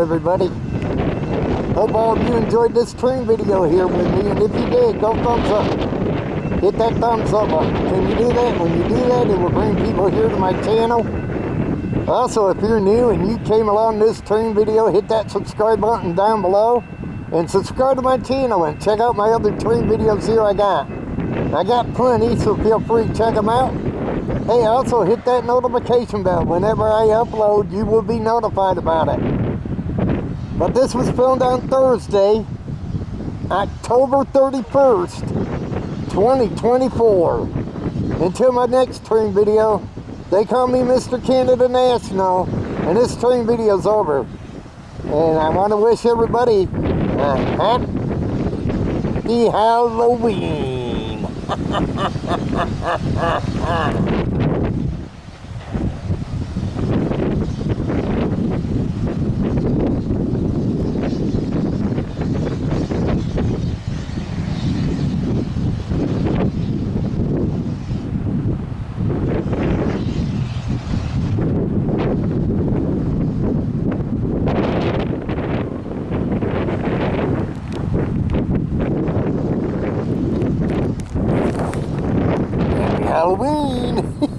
everybody. Hope all of you enjoyed this train video here with me, and if you did, go thumbs up. Hit that thumbs up button. Can you do that? When you do that, it will bring people here to my channel. Also, if you're new and you came along this train video, hit that subscribe button down below and subscribe to my channel and check out my other train videos here I got plenty, so feel free to check them out. Hey, also hit that notification bell. Whenever I upload, you will be notified about it. But this was filmed on Thursday, October 31st, 2024. Until my next train video, they call me Mr. Canada National, and this train video's over. And I want to wish everybody a happy Halloween. Halloween!